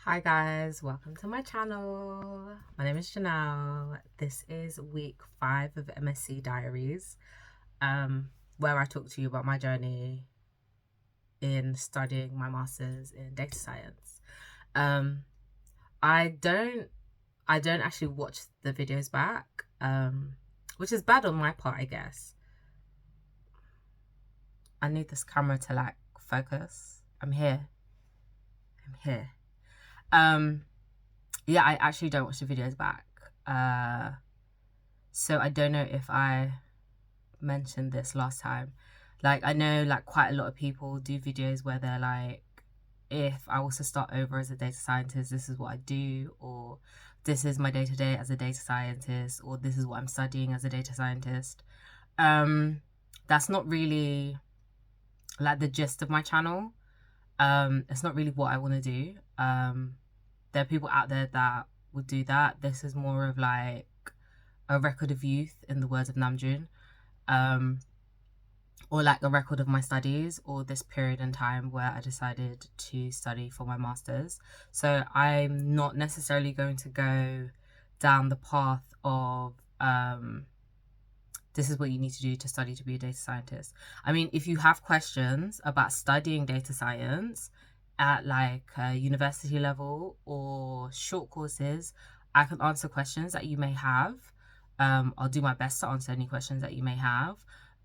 Hi guys, welcome to my channel. My name is Janelle. This is week 5 of MSc Diaries, where I talk to you about my journey in studying my master's in data science. Um, I don't I don't actually watch the videos back, which is bad on my part, I guess. I need this camera to like focus. I'm here. I'm here. Um, yeah, I actually don't watch the videos back. So I don't know if I mentioned this last time. Like, I know like quite a lot of people do videos where they're like, if I was to start over as a data scientist, this is what I do, or this is my day to day as a data scientist, or this is what I'm studying as a data scientist. Um, that's not really like the gist of my channel. It's not really what I want to do. There are people out there that would do that. This is more of like a record of youth, in the words of Namjoon, um, or like a record of my studies or this period in time where I decided to study for my master's. So I'm not necessarily going to go down the path of this is what you need to do to study to be a data scientist. I mean, if you have questions about studying data science at like a university level or short courses, I can answer questions that you may have. I'll do my best to answer any questions that you may have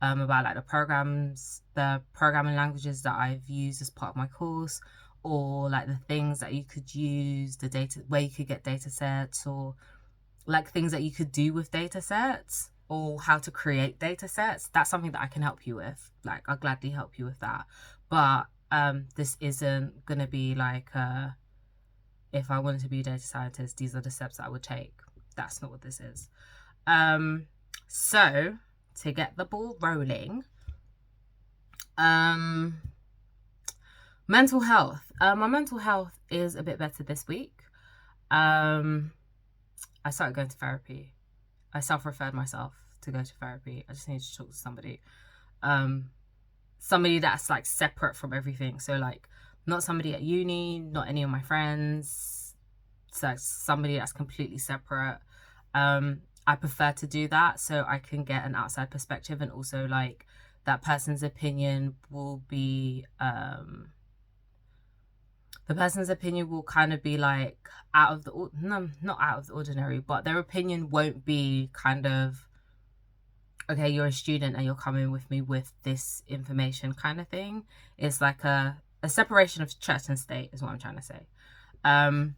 about like the programming languages that I've used as part of my course, or like the things that you could use, the data, where you could get data sets, or like things that you could do with data sets or how to create data sets. That's something that I can help you with. Like, I'll gladly help you with that. But this isn't gonna be like if I wanted to be a data scientist, these are the steps that I would take. That's not what this is. So to get the ball rolling, um mental health. My mental health is a bit better this week. um I started going to therapy. I self-referred myself to go to therapy. I just need to talk to somebody. Um, Somebody that's like separate from everything. So like not somebody at uni, not any of my friends. So somebody that's completely separate. I prefer to do that so I can get an outside perspective, and also like that person's opinion will be the person's opinion will kind of be like out of the no, not out of the ordinary, but their opinion won't be kind of, okay, you're a student and you're coming with me with this information kind of thing. It's like a separation of church and state is what I'm trying to say. Um,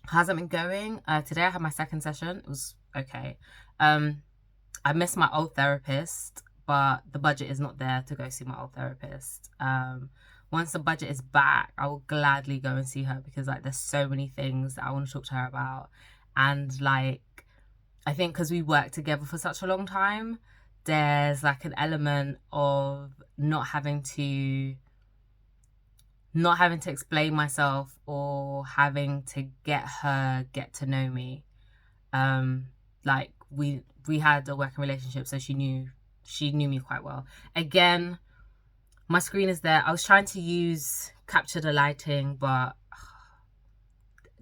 how's it been going? Today I had my second session. It was okay. I miss my old therapist, but the budget is not there to go see my old therapist. Once the budget is back, I will gladly go and see her, because like there's so many things that I want to talk to her about. And like, I think because we worked together for such a long time, there's like an element of not having to explain myself, or having to get to know me. Like we had a working relationship, so she knew me quite well. Again, my screen is there. I was trying to capture the lighting, but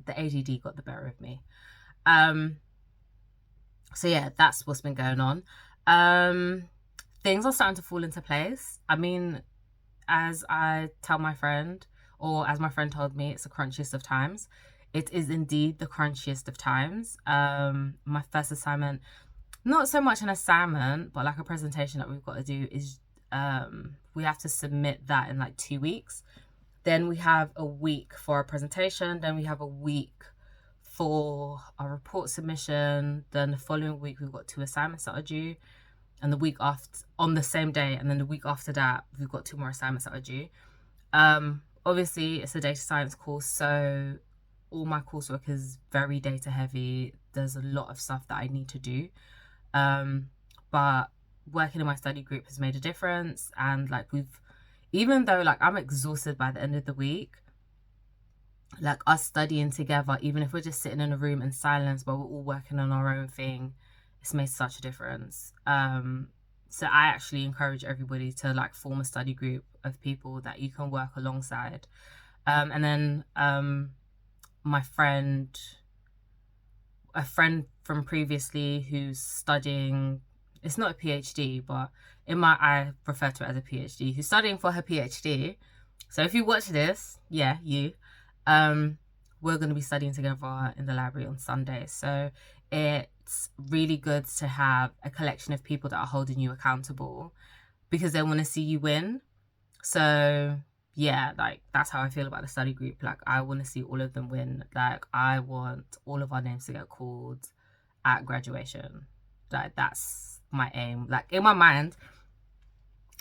the ADD got the better of me. So yeah, that's what's been going on. Things are starting to fall into place. I mean, as I tell my friend, or as my friend told me, it's the crunchiest of times. It is indeed the crunchiest of times. My first assignment, not so much an assignment, but like a presentation that we've got to do, is we have to submit that in like 2 weeks. Then we have a week for a presentation. Then we have a week for a report submission. Then the following week we've got 2 assignments that are due, and the week after, on the same day, and then the week after that we've got 2 more assignments that are due. Obviously it's a data science course, so all my coursework is very data heavy. There's a lot of stuff that I need to do, but working in my study group has made a difference. And like, even though like I'm exhausted by the end of the week, like us studying together, even if we're just sitting in a room in silence but we're all working on our own thing, it's made such a difference. So I actually encourage everybody to like form a study group of people that you can work alongside. And then my friend, a friend from previously who's studying, it's not a PhD, but I refer to it as a PhD, who's studying for her PhD. So if you watch this, yeah, um, we're going to be studying together in the library on Sunday. So it's really good to have a collection of people that are holding you accountable because they want to see you win. So yeah, like that's how I feel about the study group. Like I want to see all of them win. Like I want all of our names to get called at graduation. Like that's my aim. Like in my mind,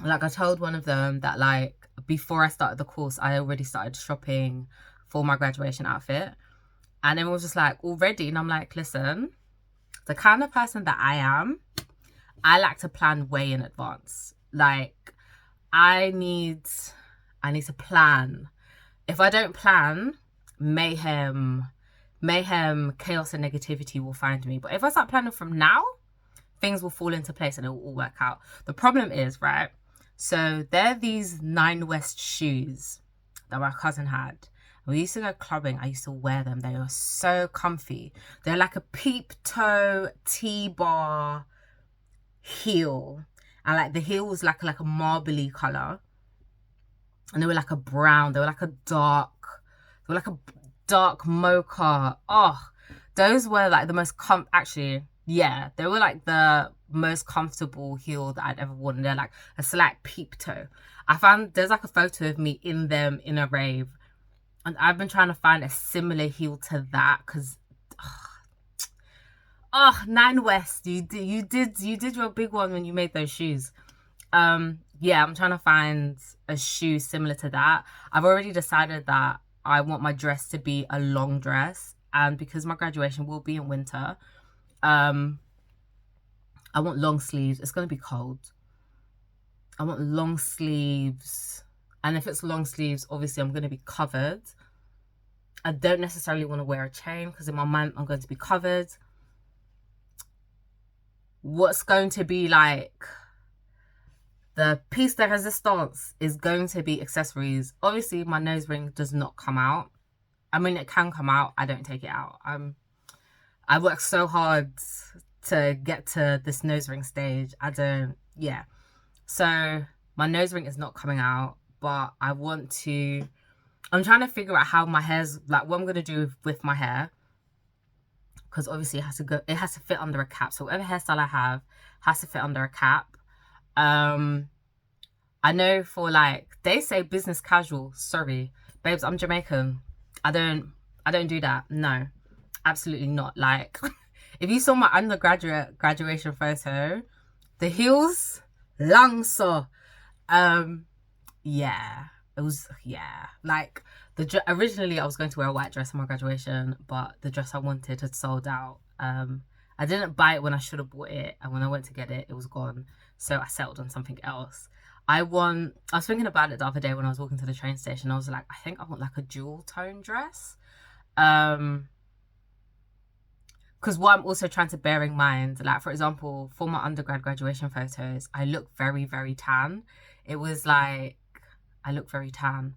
like I told one of them that like before I started the course, I already started shopping for my graduation outfit. And everyone was just like, already? And I'm like, listen, the kind of person that I am, I like to plan way in advance. Like I need to plan. If I don't plan, mayhem, chaos and negativity will find me. But if I start planning from now, things will fall into place and it will all work out. The problem is, right? So there are these Nine West shoes that my cousin had. We used to go clubbing. I used to wear them. They were so comfy. They're like a peep toe T-bar heel. And like the heel was like a marbly colour. And they were like a brown. They were like a dark mocha. Oh, those were like the most actually, yeah, they were like the most comfortable heel that I'd ever worn. They're like a slight peep toe. I found there's like a photo of me in them in a rave, and I've been trying to find a similar heel to that because Nine West, you did your big one when you made those shoes. Yeah, I'm trying to find a shoe similar to that. I've already decided that I want my dress to be a long dress, and because my graduation will be in winter, I want long sleeves. It's going to be cold. I want long sleeves, and if it's long sleeves, obviously I'm going to be covered. I don't necessarily want to wear a chain because in my mind I'm going to be covered. What's going to be like the piece de resistance is going to be accessories. Obviously, my nose ring does not come out. I mean, it can come out. I don't take it out. I work so hard to get to this nose ring stage. Yeah. So my nose ring is not coming out, but I'm trying to figure out how my hair's, like what I'm going to do with my hair. Because obviously it has to fit under a cap. So whatever hairstyle I have has to fit under a cap. I know for like, they say business casual. Sorry, babes, I'm Jamaican. I don't do that. No, absolutely not. Like, if you saw my undergraduate graduation photo, the heels, long so. Yeah, it was, yeah. Like, originally I was going to wear a white dress for my graduation, but the dress I wanted had sold out. I didn't buy it when I should have bought it, and when I went to get it, it was gone. So I settled on something else. I was thinking about it the other day when I was walking to the train station. I was like, I think I want like a jewel tone dress. Because what I'm also trying to bear in mind, like for example, for my undergrad graduation photos, I look very, very tan. It was like, I look very tan.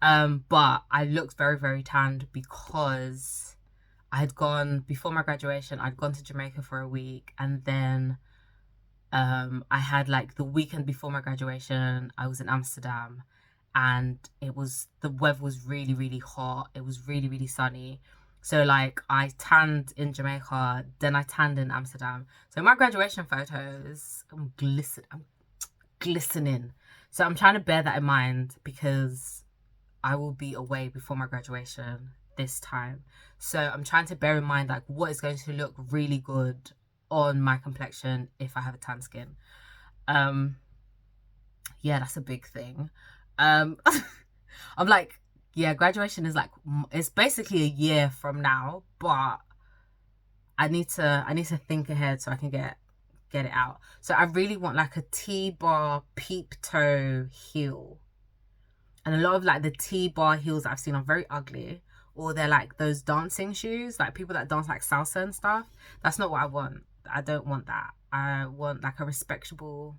But I looked very, very tanned because before my graduation, I'd gone to Jamaica for a week, and then I had like the weekend before my graduation, I was in Amsterdam, and the weather was really, really hot. It was really, really sunny. So like I tanned in Jamaica, then I tanned in Amsterdam. So my graduation photos, I'm glistening. So I'm trying to bear that in mind because I will be away before my graduation this time. So I'm trying to bear in mind like what is going to look really good on my complexion if I have a tan skin. Yeah, that's a big thing. I'm like, yeah, graduation is like, it's basically a year from now, but I need to think ahead so I can get it out. So I really want like a T-bar peep toe heel. And a lot of like the T-bar heels that I've seen are very ugly, or they're like those dancing shoes, like people that dance like salsa and stuff. That's not what I want. I don't want that. I want like a respectable,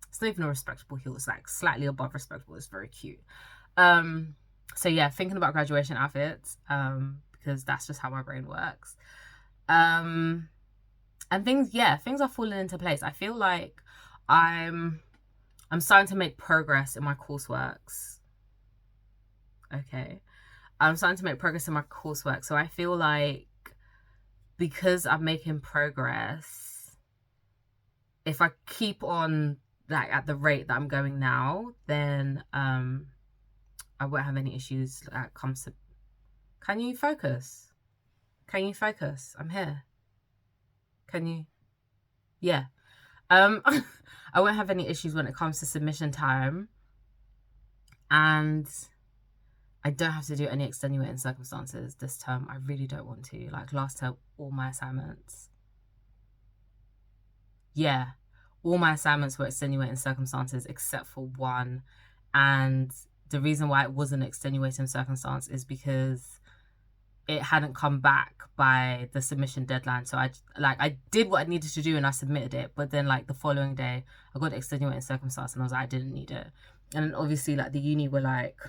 it's not even a respectable heel, it's like slightly above respectable. It's very cute. So yeah, thinking about graduation outfits, because that's just how my brain works. Um, and things are falling into place. I feel like I'm I'm starting to make progress in my courseworks. Okay. I'm starting to make progress in my coursework. So I feel like because I'm making progress, if I keep on like at the rate that I'm going now, then I won't have any issues that comes to. Can you focus? Can you focus? I'm here. Can you? Yeah. Um I won't have any issues when it comes to submission time, and I don't have to do any extenuating circumstances this term. I really don't want to. Like last term, all my assignments. Yeah. All my assignments were extenuating circumstances except for one. And the reason why it wasn't extenuating circumstance is because it hadn't come back by the submission deadline. So I did what I needed to do and I submitted it. But then like the following day, I got the extenuating circumstance and I was like, I didn't need it. And obviously like the uni were like,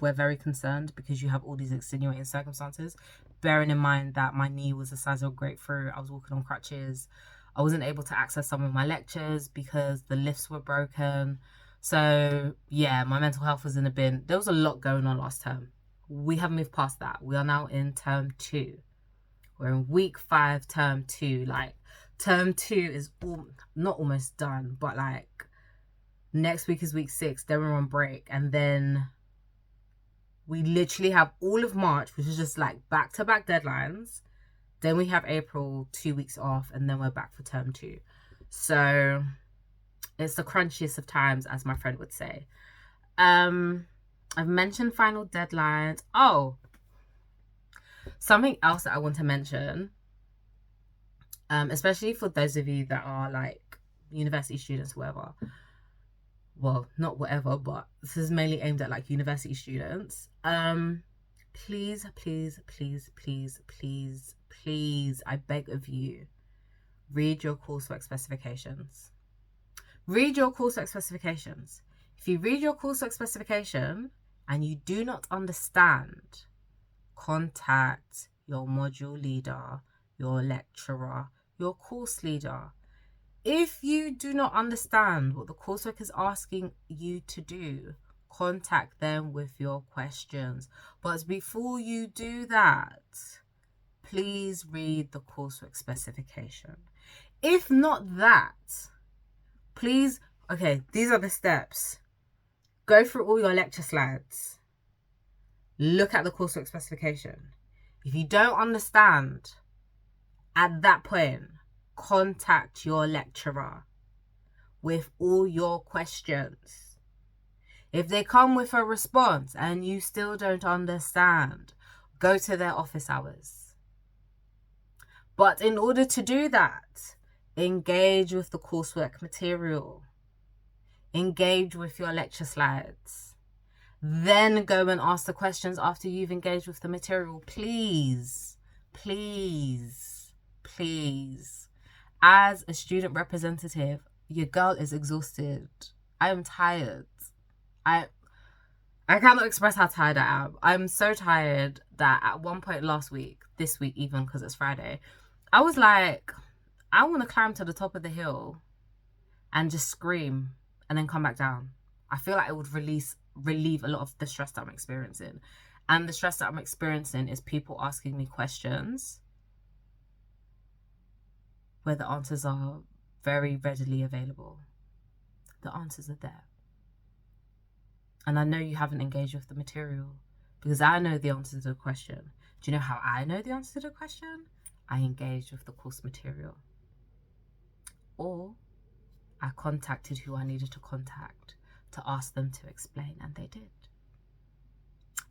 we're very concerned because you have all these extenuating circumstances. Bearing in mind that my knee was the size of a grapefruit, I was walking on crutches, I wasn't able to access some of my lectures because the lifts were broken. So yeah, my mental health was in a bin. There was a lot going on last term. We have moved past that. We are now in term 2. We're in week 5, term 2. Like term 2 is not almost done, but like next week is week 6. Then we're on break, and then we literally have all of March, which is just like back-to-back deadlines. Then we have April, 2 weeks off, and then we're back for term 2. So it's the crunchiest of times, as my friend would say. I've mentioned final deadlines. Oh, something else that I want to mention, especially for those of you that are like university students, whatever. Well, not whatever, but this is mainly aimed at like university students. Please, please, please, please, please, please, I beg of you, read your coursework specifications. Read your coursework specifications. If you read your coursework specification and you do not understand, contact your module leader, your lecturer, your course leader. If you do not understand what the coursework is asking you to do, contact them with your questions. But before you do that, please read the coursework specification. If not that, please, okay, these are the steps. Go through all your lecture slides. Look at the coursework specification. If you don't understand, at that point, contact your lecturer with all your questions. If they come with a response and you still don't understand, go to their office hours. But in order to do that, engage with the coursework material. Engage with your lecture slides. Then go and ask the questions after you've engaged with the material. Please, please, please. As a student representative, your girl is exhausted. I am tired. I cannot express how tired I am. I'm so tired that at one point last week, this week even because it's Friday, I was like, I want to climb to the top of the hill and just scream and then come back down. I feel like it would relieve a lot of the stress that I'm experiencing. And the stress that I'm experiencing is people asking me questions where the answers are very readily available. The answers are there. And I know you haven't engaged with the material because I know the answer to the question. Do you know how I know the answer to the question? I engaged with the course material. Or I contacted who I needed to contact to ask them to explain, and they did.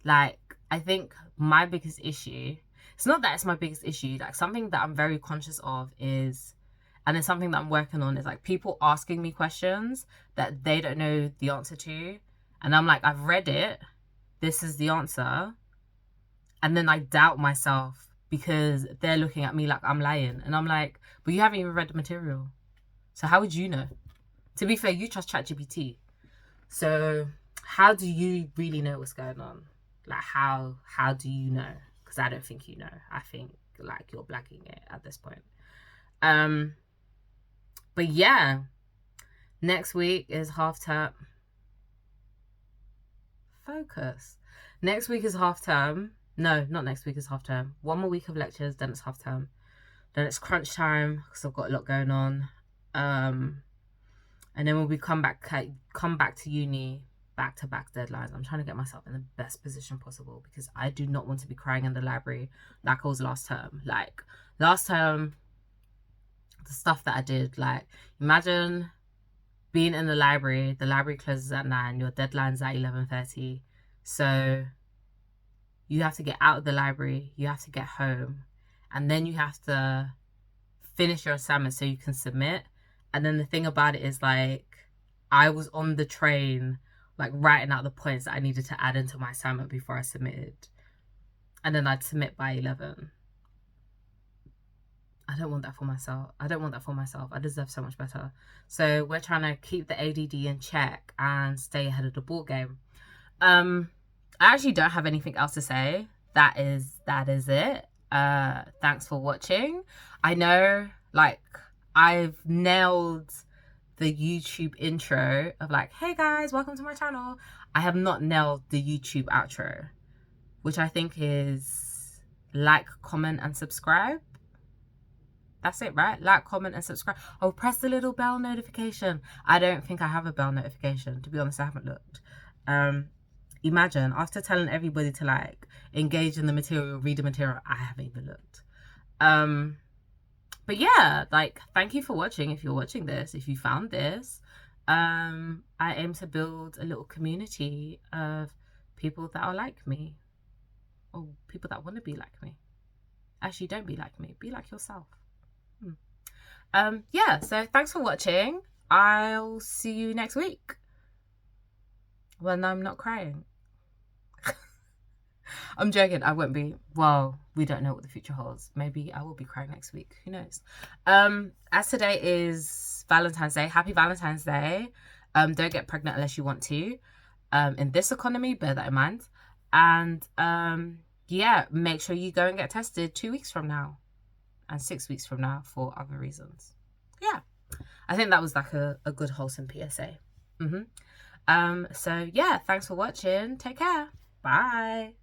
Like, I think my biggest issue, it's not that it's my biggest issue, like something that I'm very conscious of is, and it's something that I'm working on, is like people asking me questions that they don't know the answer to. And I'm like, I've read it. This is the answer. And then I doubt myself because they're looking at me like I'm lying. And I'm like, but you haven't even read the material. So how would you know? To be fair, you trust ChatGPT. So how do you really know what's going on? Like, how do you know? Because I don't think you know. I think like you're blagging it at this point. But yeah, next week is half term. Focus. Next week is half term. No, not next week is half term. One more week of lectures, then it's half term. Then it's crunch time because I've got a lot going on. And then when we come back to uni, back to back deadlines. I'm trying to get myself in the best position possible because I do not want to be crying in the library like I was last term. Like last term, the stuff that I did, like imagine being in the library closes at 9, your deadline's at 11:30. So you have to get out of the library, you have to get home, and then you have to finish your assignment so you can submit. And then the thing about it is, like, I was on the train, like, writing out the points that I needed to add into my assignment before I submitted. And then I'd submit by 11. I don't want that for myself. I deserve so much better. So we're trying to keep the ADD in check and stay ahead of the ball game. I actually don't have anything else to say. That is it. Thanks for watching. I know, like, I've nailed the YouTube intro of like, hey guys, welcome to my channel. I have not nailed the YouTube outro, which I think is like, comment, and subscribe. That's it, right? Like, comment, and subscribe. Oh, press the little bell notification. I don't think I have a bell notification. To be honest, I haven't looked. Imagine, after telling everybody to like engage in the material, read the material, I haven't even looked. But yeah, like, thank you for watching. If you're watching this, if you found this, I aim to build a little community of people that are like me, or people that want to be like me. Actually, don't be like me, be like yourself. Yeah, so thanks for watching. I'll see you next week when I'm not crying. I'm joking, I won't be. Well, we don't know what the future holds. Maybe I will be crying next week, who knows. As today is Valentine's Day, happy Valentine's Day. Don't get pregnant unless you want to. In this economy, bear that in mind. And yeah, make sure you go and get tested 2 weeks from now and 6 weeks from now for other reasons. Yeah, I think that was like a good wholesome PSA. So yeah, thanks for watching. Take care. Bye.